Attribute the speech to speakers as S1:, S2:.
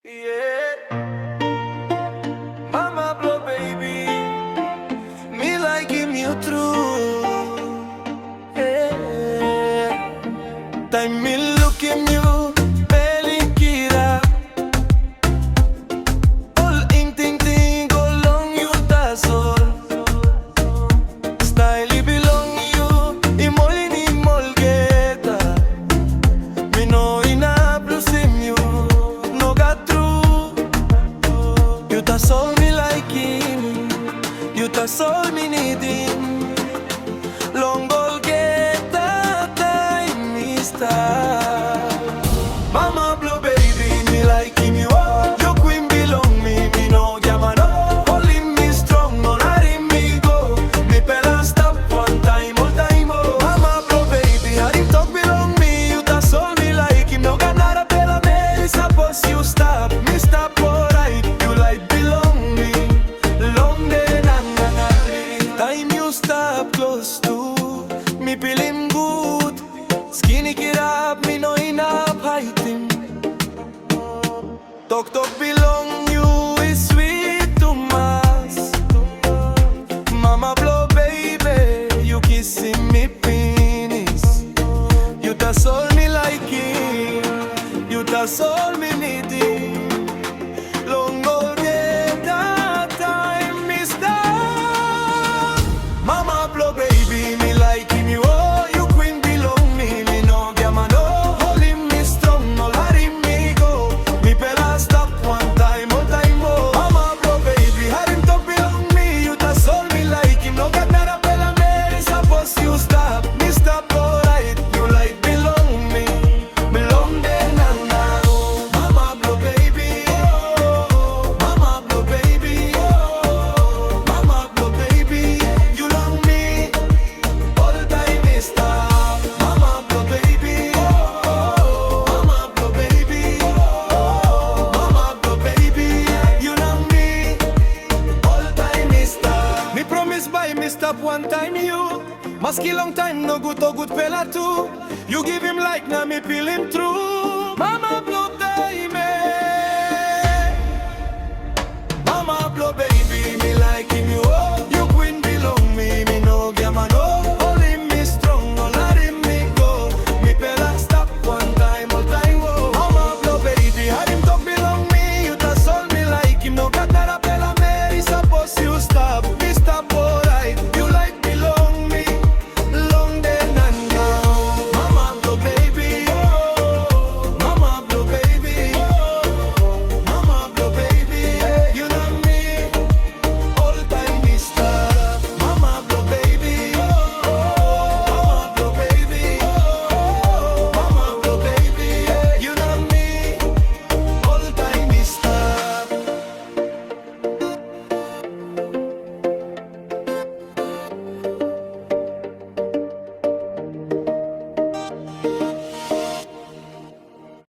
S1: Yeah, Mama Blo Baby, me like him you true. Yeah, time me look him you, belly kira. All ing ting ting go long you ta sol. Style belong you, imol ni molgeta. Me no ina plus him you. You ta soul me like him, you ta soul me need him. Long ball get that time me start. Mama Blo Baby, me like him you are. Your queen belong me no llama no. Holding me strong, no letting me go. Me pela stop one time, all time oh. Mama Blo Baby, had him talk belong me. You ta soul me like him, no got nada pela me. Suppose you stop, me stop alright. You like belong me, long day na na na. Time you stop close to me, feel him good. Skinny kid up, me no enough height him. Tok belong you is sweet to mass. Mama Blo Baby, you kissing me penis. You ta soul me like him, you ta soul me need him. Long old get that time me stop. Mama Blo Baby, me like him you oh. You queen belong me no llama no. Holding me strong, no letting me go. Me pela stop one time, all time oh. Mama Blo Baby, had him talk belong me. You ta soul me like him, no got nada pela me. Suppose you stop, me stop alright. You like belong me, belong de na na oh. Mama Blo Baby, oh. Mama Blo Baby, oh. Mama Blo Baby, you love me, all the time me stop. Mama Blo Baby, oh. Mama Blo Baby, oh. Mama Blo Baby, you love me, all the time me stop. Me promise by me stop one time you. Maski long time no good or good fella too. You give him like now me feel him true. Mama Blo